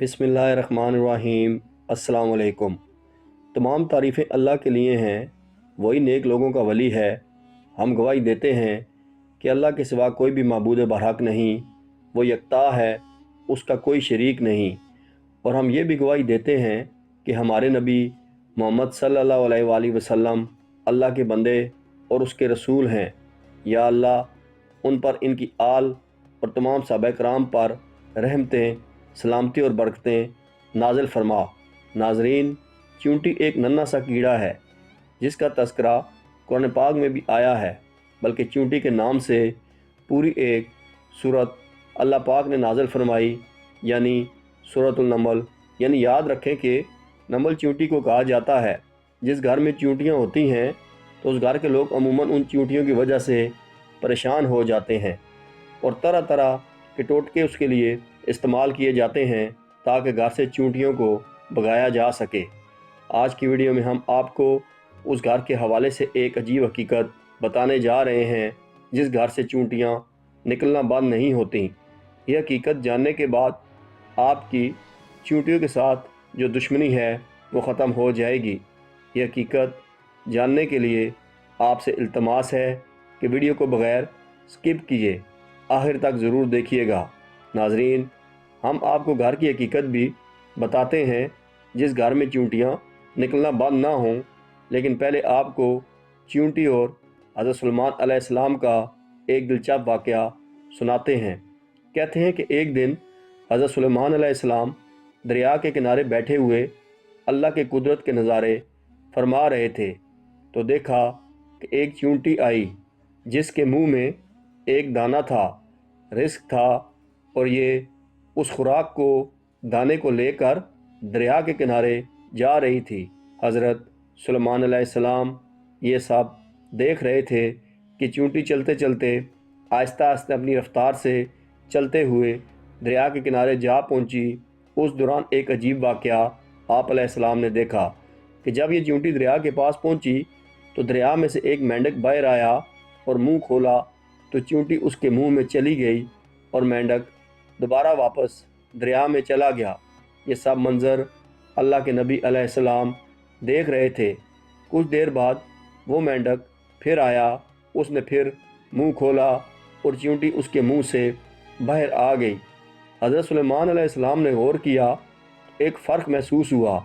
बिस्मिल्लाहिर्रहमानिर्रहीम। अस्सलाम वालेकुम। तमाम तारीफ़ें अल्लाह के लिए हैं, वही नेक लोगों का वली है। हम गवाही देते हैं कि अल्लाह के सिवा कोई भी माबूद बरहक नहीं, वो यकता है, उसका कोई शरीक नहीं। और हम ये भी गवाही देते हैं कि हमारे नबी मोहम्मद सल्लल्लाहु अलैहि वसल्लम अल्लाह के बंदे और उसके रसूल हैं। या अल्लाह उन पर, इनकी आल और तमाम सहाबा कराम पर रहमतें, सलामती और बरकतें नाजिल फरमा। नाजरीन, चींटी एक नन्हा सा कीड़ा है जिसका तस्करा कुरान पाक में भी आया है, बल्कि चींटी के नाम से पूरी एक सूरत अल्लाह पाक ने नाजिल फरमाई, यानी सूरतुल नमल। यानी याद रखें कि नमल चींटी को कहा जाता है। जिस घर में चींटियाँ होती हैं तो उस घर के लोग अमूमन उन चींटियों की वजह से परेशान हो जाते हैं और तरह तरह के टोटके उसके लिए इस्तेमाल किए जाते हैं ताकि घर से चींटियों को भगाया जा सके। आज की वीडियो में हम आपको उस घर के हवाले से एक अजीब हकीकत बताने जा रहे हैं जिस घर से चींटियाँ निकलना बंद नहीं होती। यह हकीकत जानने के बाद आपकी चींटियों के साथ जो दुश्मनी है वो ख़त्म हो जाएगी। यह हकीकत जानने के लिए आपसे इल्तमास है कि वीडियो को बग़ैर स्किप किए आखिर तक ज़रूर देखिएगा। नाजरीन, हम आपको घर की हकीकत भी बताते हैं जिस घर में चींटियाँ निकलना बंद ना हों, लेकिन पहले आपको चींटी और हज़रत सुलेमान अलैहिस्सलाम का एक दिलचस्प वाक़या सुनाते हैं। कहते हैं कि एक दिन हज़रत सुलेमान अलैहिस्सलाम दरिया के किनारे बैठे हुए अल्लाह के कुदरत के नज़ारे फरमा रहे थे तो देखा कि एक चींटी आई जिसके मुंह में एक दाना था, रिस्क था, और ये उस खुराक को, दाने को लेकर दरिया के किनारे जा रही थी। हज़रत सुलेमान अलैहिस्सलाम ये सब देख रहे थे कि चींटी चलते चलते आहिस्ता आहिस्ता अपनी रफ्तार से चलते हुए दरिया के किनारे जा पहुंची। उस दौरान एक अजीब वाक़या आप अलैहिस्सलाम ने देखा कि जब ये चींटी दरिया के पास पहुंची तो दरिया में से एक मेंढक बाहर आया और मुंह खोला तो चींटी उसके मुंह में चली गई और मेंढक दोबारा वापस दरिया में चला गया। ये सब मंज़र अल्लाह के नबी अलैहिस्सलाम देख रहे थे। कुछ देर बाद वो मेंढक फिर आया, उसने फिर मुंह खोला और चींटी उसके मुंह से बाहर आ गई। हज़रत सुलेमान अलैहिस्सलाम ने गौर किया, एक फ़र्क महसूस हुआ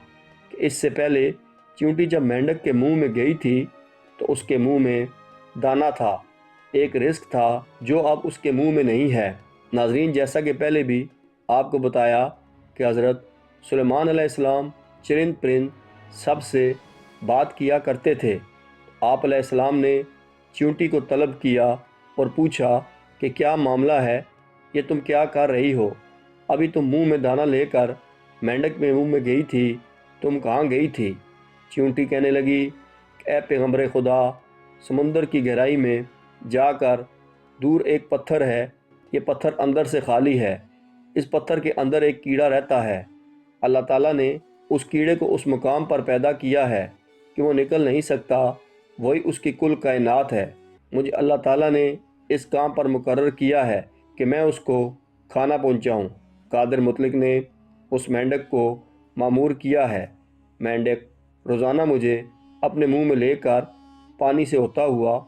कि इससे पहले चींटी जब मेंढक के मुंह में गई थी तो उसके मुंह में दाना था, एक रिस्क था जो अब उसके मुंह में नहीं है। नाजरीन, जैसा कि पहले भी आपको बताया कि हज़रत सुलेमान अलैहिस्सलाम चरिंद परिंद सब से बात किया करते थे। आप अलैहिस्सलाम ने चींटी को तलब किया और पूछा कि क्या मामला है, ये तुम क्या कर रही हो? अभी तुम मुंह में दाना लेकर मेंढक के मुंह में गई थी, तुम कहाँ गई थी? चींटी कहने लगी, ए पैगंबर खुदा, समुंदर की गहराई में जाकर दूर एक पत्थर है, ये पत्थर अंदर से खाली है, इस पत्थर के अंदर एक कीड़ा रहता है। अल्लाह ताला ने उस कीड़े को उस मुकाम पर पैदा किया है कि वो निकल नहीं सकता, वही उसकी कुल कायनात है। मुझे अल्लाह ताला ने इस काम पर मुकर्रर किया है कि मैं उसको खाना पहुँचाऊँ। कादिर मुतलिक ने उस मेंढक को मामूर किया है। मेंढक रोज़ाना मुझे अपने मुंह में लेकर पानी से होता हुआ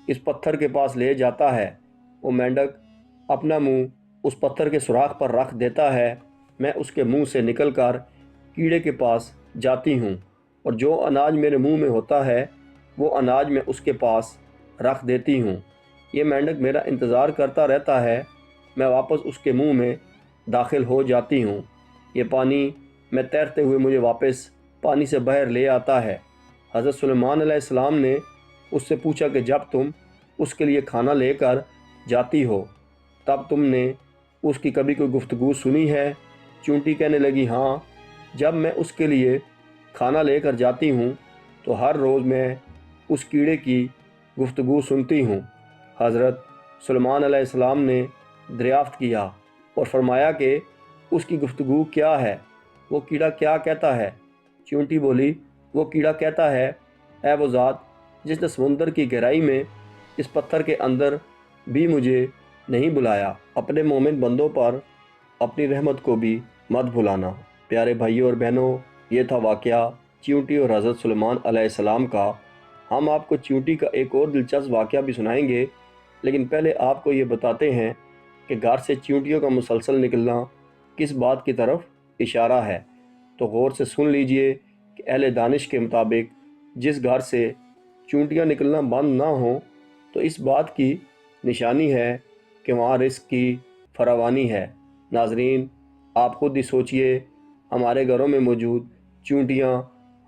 इस पत्थर के पास ले जाता है। वो मेंढक अपना मुंह उस पत्थर के सुराख पर रख देता है। मैं उसके मुंह से निकलकर कीड़े के पास जाती हूँ और जो अनाज मेरे मुंह में होता है वो अनाज मैं उसके पास रख देती हूँ। ये मेंढक मेरा इंतज़ार करता रहता है। मैं वापस उसके मुंह में दाखिल हो जाती हूँ। ये पानी मैं तैरते हुए मुझे वापस पानी से बाहर ले आता है। हज़रत सुलेमान अलैहिस्सलाम ने उससे पूछा कि जब तुम उसके लिए खाना लेकर जाती हो तब तुमने उसकी कभी कोई गुफ्तगू सुनी है? चींटी कहने लगी, हाँ, जब मैं उसके लिए खाना लेकर जाती हूँ तो हर रोज़ मैं उस कीड़े की गुफ्तगू सुनती हूँ। हज़रत सुलेमान अलैहिस्सलाम ने दरियाफ़्त किया और फरमाया कि उसकी गुफ्तगू क्या है, वो कीड़ा क्या कहता है? चींटी बोली, वो कीड़ा कहता है, ऐ वो ज़ात जिसने समुंदर की गहराई में इस पत्थर के अंदर भी मुझे नहीं बुलाया, अपने मोमिन बंदों पर अपनी रहमत को भी مت بھلانا۔ پیارے بھائیوں اور بہنوں، یہ تھا واقعہ چیونٹی اور حضرت سلیمان علیہ السلام کا۔ ہم آپ کو چیونٹی کا ایک اور دلچسپ واقعہ بھی سنائیں گے، لیکن پہلے آپ کو یہ بتاتے ہیں کہ گھر سے چیونٹیوں کا مسلسل نکلنا کس بات کی طرف اشارہ ہے۔ تو غور سے سن لیجئے کہ اہل دانش کے مطابق جس گھر سے چیونٹیاں نکلنا بند نہ ہوں تو اس بات کی نشانی ہے کہ وہاں رزق کی فراوانی ہے۔ ناظرین، آپ خود ہی سوچئے، ہمارے گھروں میں موجود چیونٹیاں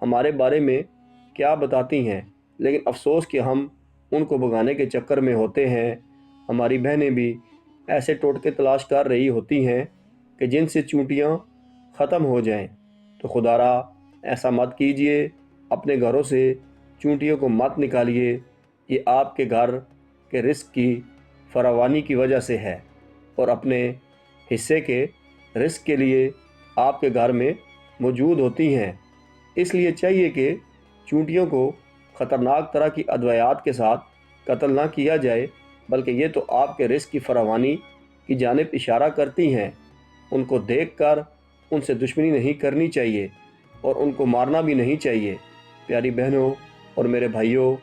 ہمارے بارے میں کیا بتاتی ہیں، لیکن افسوس کہ ہم ان کو بھگانے کے چکر میں ہوتے ہیں۔ ہماری بہنیں بھی ایسے ٹوٹکے تلاش کر رہی ہوتی ہیں کہ جن سے چیونٹیاں ختم ہو جائیں۔ تو خدا را ایسا مت کیجئے، اپنے گھروں سے چیونٹیوں کو مت نکالیے۔ یہ آپ کے گھر کے رزق کی فراوانی کی وجہ سے ہے، اور اپنے حصے کے رزق کے لیے آپ کے گھر میں موجود ہوتی ہیں۔ اس لیے چاہیے کہ چیونٹیوں کو خطرناک طرح کی ادویات کے ساتھ قتل نہ کیا جائے، بلکہ یہ تو آپ کے رزق کی فراوانی کی جانب اشارہ کرتی ہیں۔ ان کو دیکھ کر ان سے دشمنی نہیں کرنی چاہیے اور ان کو مارنا بھی نہیں چاہیے۔ پیاری بہنوں اور میرے بھائیوں،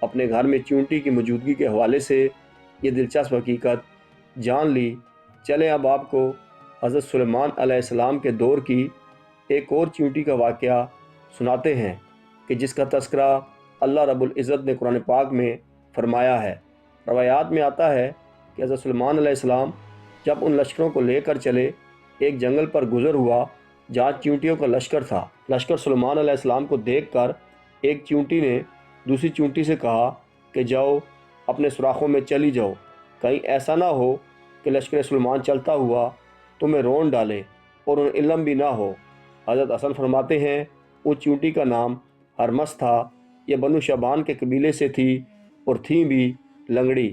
اپنے گھر میں چیونٹی کی موجودگی کے حوالے سے یہ دلچسپ حقیقت جان لی۔ چلیں اب آپ کو حضرت سلیمان علیہ السلام کے دور کی ایک اور چیونٹی کا واقعہ سناتے ہیں کہ جس کا تذکرہ اللہ رب العزت نے قرآن پاک میں فرمایا ہے۔ روایات میں آتا ہے کہ حضرت سلیمان علیہ السلام جب ان لشکروں کو لے کر چلے، ایک جنگل پر گزر ہوا جہاں چیونٹیوں کا لشکر تھا۔ لشکر سلیمان علیہ السلام کو دیکھ کر ایک چیونٹی نے دوسری چیونٹی سے کہا کہ جاؤ اپنے سوراخوں میں چلی جاؤ، کہیں ایسا نہ ہو کہ لشکر سلیمان چلتا ہوا تمہیں رون ڈالے اور انہیں علم بھی نہ ہو۔ حضرت حسن فرماتے ہیں اس چیونٹی کا نام ہرمس تھا۔ یہ بنو شبان کے قبیلے سے تھی اور تھیں بھی لنگڑی۔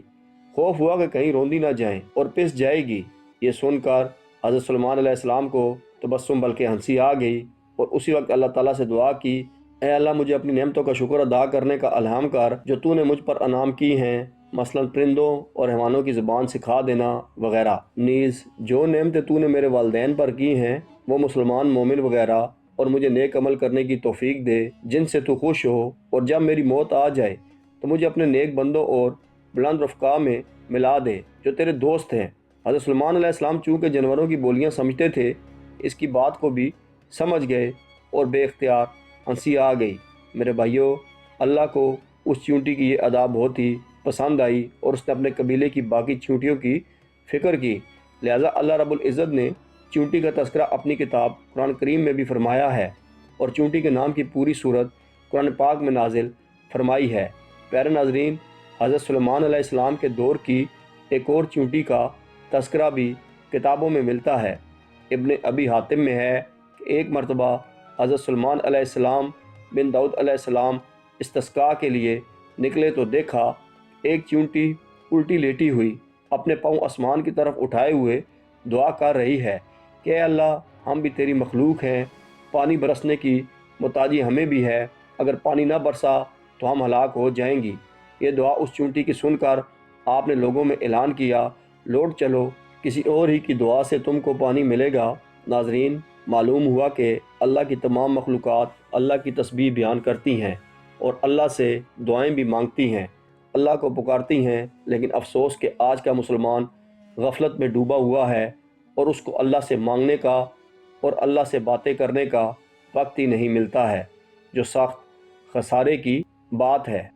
خوف ہوا کہ کہیں روندی نہ جائیں اور پس جائے گی۔ یہ سن کر حضرت سلیمان علیہ السلام کو تبسم بلکہ ہنسی آ گئی، اور اسی وقت اللہ تعالیٰ سے دعا کی، اے اللہ مجھے اپنی نعمتوں کا شکر ادا کرنے کا الہام کر جو تو نے مجھ پر انعام کی ہیں، مثلا پرندوں اور حیوانوں کی زبان سکھا دینا وغیرہ۔ نیز جو نعمتیں تو نے میرے والدین پر کی ہیں وہ مسلمان مومن وغیرہ، اور مجھے نیک عمل کرنے کی توفیق دے جن سے تو خوش ہو، اور جب میری موت آ جائے تو مجھے اپنے نیک بندوں اور بلند رفقا میں ملا دے جو تیرے دوست ہیں۔ حضرت سلیمان علیہ السلام چونکہ جانوروں کی بولیاں سمجھتے تھے، اس کی بات کو بھی سمجھ گئے اور بے اختیار ہنسی آ گئی۔ میرے بھائیوں، اللہ کو اس چیونٹی کی یہ ادا بہت ہی پسند آئی اور اس نے اپنے قبیلے کی باقی چیونٹیوں کی فکر کی، لہٰذا اللہ رب العزت نے چیونٹی کا تذکرہ اپنی کتاب قرآن کریم میں بھی فرمایا ہے، اور چیونٹی کے نام کی پوری صورت قرآن پاک میں نازل فرمائی ہے۔ پیارے ناظرین، حضرت سلیمان علیہ السلام کے دور کی ایک اور چیونٹی کا تذکرہ بھی کتابوں میں ملتا ہے۔ ابن ابی حاتم میں ہے کہ ایک مرتبہ حضرت سلیمان علیہ السلام بن داؤد علیہ السلام استسقاء کے لیے نکلے تو دیکھا ایک چیونٹی الٹی لیٹی ہوئی اپنے پاؤں آسمان کی طرف اٹھائے ہوئے دعا کر رہی ہے کہ اے اللہ، ہم بھی تیری مخلوق ہیں، پانی برسنے کی محتاجی ہمیں بھی ہے، اگر پانی نہ برسا تو ہم ہلاک ہو جائیں گی۔ یہ دعا اس چیونٹی کی سن کر آپ نے لوگوں میں اعلان کیا، لوٹ چلو، کسی اور ہی کی دعا سے تم کو پانی ملے گا۔ ناظرین، معلوم ہوا کہ اللہ کی تمام مخلوقات اللہ کی تسبیح بیان کرتی ہیں اور اللہ سے دعائیں بھی مانگتی ہیں، اللہ کو پکارتی ہیں، لیکن افسوس کہ آج کا مسلمان غفلت میں ڈوبا ہوا ہے اور اس کو اللہ سے مانگنے کا اور اللہ سے باتیں کرنے کا وقت ہی نہیں ملتا ہے، جو سخت خسارے کی بات ہے۔